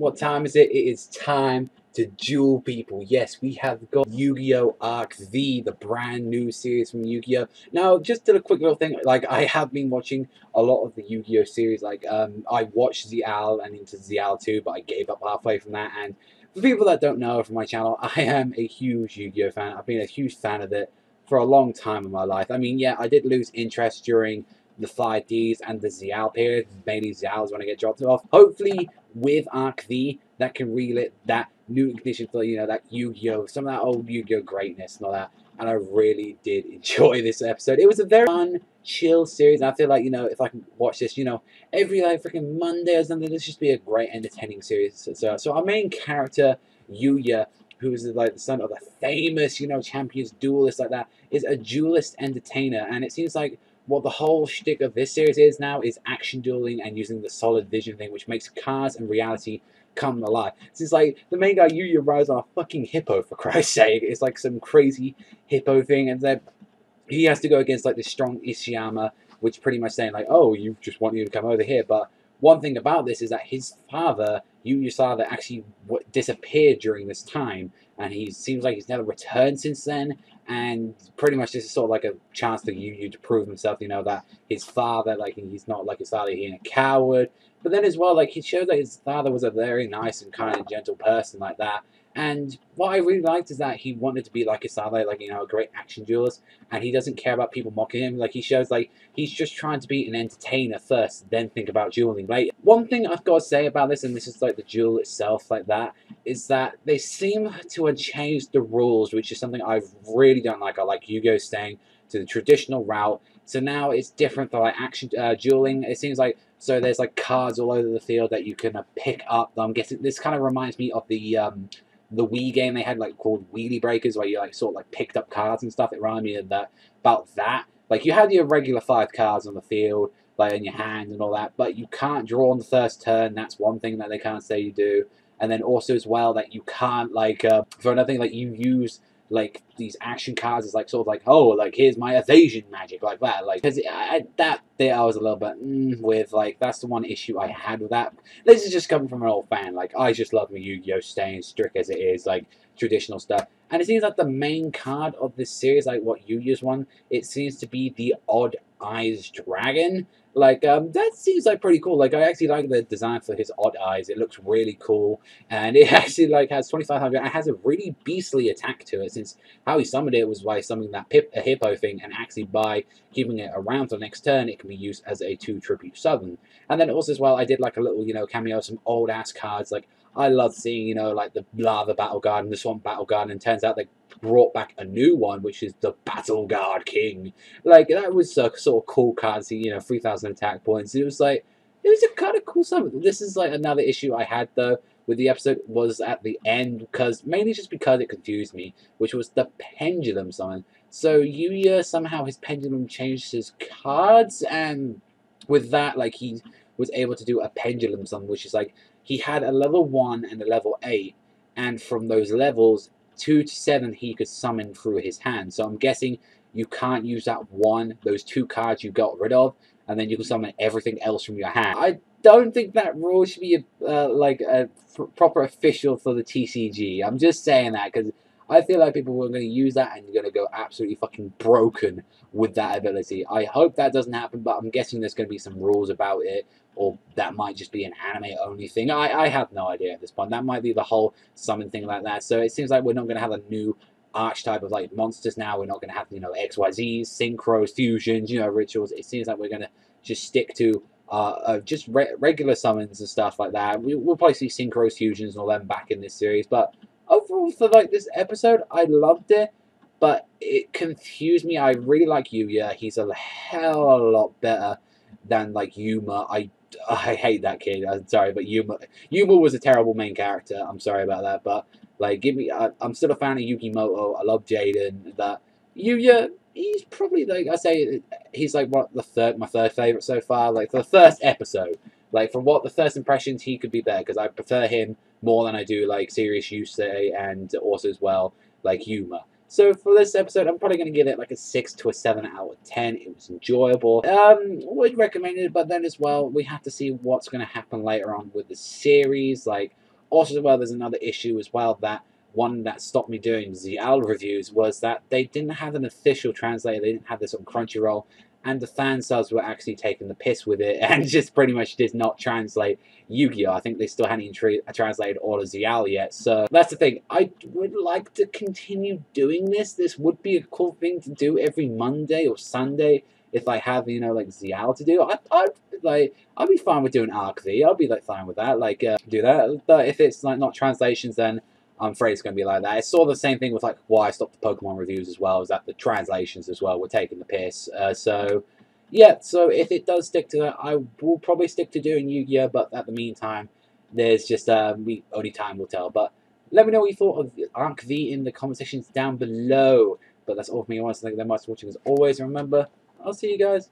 What time is it? It is time to duel people. Yes, we have got Yu-Gi-Oh! Arc V, the brand new series from Yu-Gi-Oh! Now, just did a quick little thing. Like, I have been watching a lot of the Yu-Gi-Oh! Series. Like, I watched ZL and into ZL 2, but I gave up halfway from that. And for people that don't know from my channel, I am a huge Yu-Gi-Oh! Fan. I've been a huge fan of it for a long time in my life. I mean, yeah, I did lose interest during the 5Ds and the ZL period. Mainly ZL is when I get dropped off. Hopefully, with Arc V, that can relit that new ignition for, you know, that Yu-Gi-Oh! Some of that old Yu-Gi-Oh! Greatness and all that. And I really did enjoy this episode. It was a very fun, chill series. And I feel like, you know, if I can watch this, you know, every like freaking Monday or something, this just be a great entertaining series. So our main character, Yuya, who is like the son of a famous, you know, champions duelist like that, is a duelist entertainer. And it seems like what the whole shtick of this series is now is action dueling and using the solid vision thing, which makes cards and reality come alive. It's like the main guy, Yuya, rides on a fucking hippo, for Christ's sake. It's like some crazy hippo thing, and then he has to go against like this strong Ishiyama, which pretty much saying like, oh, you just want you to come over here. But one thing about this is that his father, Yuya's father, actually disappeared during this time, and he seems like he's never returned since then. And pretty much this is sort of like a chance for Yuya to prove himself, you know, that his father, like, he's not like his father, he's a coward. But then as well, like, he showed that his father was a very nice and kind and gentle person like that. And what I really liked is that he wanted to be like his father, like, you know, a great action duelist, and he doesn't care about people mocking him. Like, he shows like he's just trying to be an entertainer first, then think about dueling later. One thing I've got to say about this, and this is like the duel itself, like that, is that they seem to have changed the rules, which is something I really don't like. I like Yu-Gi-Oh! Staying to the traditional route. So now it's different for like action dueling. It seems like, so there's like cards all over the field that you can pick up. I'm guessing this kind of reminds me of the Wii game they had, like, called Wheelie Breakers, where you like sort of like picked up cards and stuff. It reminded me of that, about that. Like, you had your regular 5 cards on the field, like in your hand and all that, but you can't draw on the first turn. That's one thing that they can't say you do. And then also as well that you can't, like, for another thing, like, you use like these action cards is like sort of like, oh, like, here's my evasion magic, like that. Like, because that bit I was a little bit with, like, that's the one issue I had with that. This is just coming from an old fan. Like, I just love my Yu-Gi-Oh! Staying strict as it is, like traditional stuff. And it seems like the main card of this series, like what Yu-Gi's one, it seems to be the Odd Eyes Dragon. Like, that seems like pretty cool. Like, I actually like the design for his odd eyes. It looks really cool. And it actually, like, has 2500 and has a really beastly attack to it, since how he summoned it was by summoning that a hippo thing, and actually by keeping it around for the next turn, it can be used as a 2 tribute summon. And then also as well, I did like a little, you know, cameo of some old ass cards. Like, I love seeing, you know, like the Lava Battle Guard and the Swamp Battle Guard, and it turns out they brought back a new one, which is the Battle Guard King. Like, that was a sort of cool card, you know, 3000 attack points. It was like, it was a kind of cool summon. This is like another issue I had though with the episode, was at the end, because mainly just because it confused me, which was the pendulum summon. So Yuya, somehow his pendulum changed his cards, and with that, like, he was able to do a pendulum summon, which is like, he had a level 1 and a level 8, and from those levels 2 to 7 he could summon through his hand. So I'm guessing you can't use that those 2 cards you got rid of, and then you can summon everything else from your hand. I don't think that rule should be like a proper official for the TCG. I'm just saying that because I feel like people were going to use that and you're going to go absolutely fucking broken with that ability. I hope that doesn't happen, but I'm guessing there's going to be some rules about it, or that might just be an anime-only thing. I have no idea at this point. That might be the whole summon thing like that. So it seems like we're not going to have a new archetype of, like, monsters now. We're not going to have, you know, XYZs, synchros, fusions, you know, rituals. It seems like we're going to just stick to just regular summons and stuff like that. We'll probably see synchros, fusions, and all them back in this series. But overall, for like this episode, I loved it, but it confused me. I really like Yuya. He's a hell of a lot better than, like, Yuma. I hate that kid. I'm sorry, but Yuma was a terrible main character. I'm sorry about that, but like, I'm still a fan of Yukimoto. I love Jaden. That Yuya, he's probably, like I say, he's like my third favorite so far. Like, for the first episode, like, from what the first impressions, he could be better, because I prefer him more than I do like Serious Yusei, and also as well like Yuma. So for this episode, I'm probably going to give it like a 6 to a 7 out of 10. It was enjoyable. Would recommend it, but then as well, we have to see what's going to happen later on with the series. Like, Also, as well, there's another issue as well, that one that stopped me doing ZL reviews was that they didn't have an official translator. They didn't have this on Crunchyroll, and the fan subs were actually taking the piss with it and just pretty much did not translate Yu-Gi-Oh! I think they still hadn't even translated all of ZL yet. So that's the thing. I would like to continue doing this. This would be a cool thing to do every Monday or Sunday if I have, you know, like ZL to do. I'd be fine with doing Arc V. I'll be like fine with that. Like do that. But if it's like not translations, then I'm afraid it's going to be like that. It's sort of the same thing with like why I stopped the Pokemon reviews as well, is that the translations as well were taking the piss. So yeah, so if it does stick to that, I will probably stick to doing Yu-Gi-Oh! But at the meantime, there's just only time will tell. But let me know what you thought of Arc V in the comment sections down below. But that's all for me. I want to thank you very much for watching as always. And remember, I'll see you guys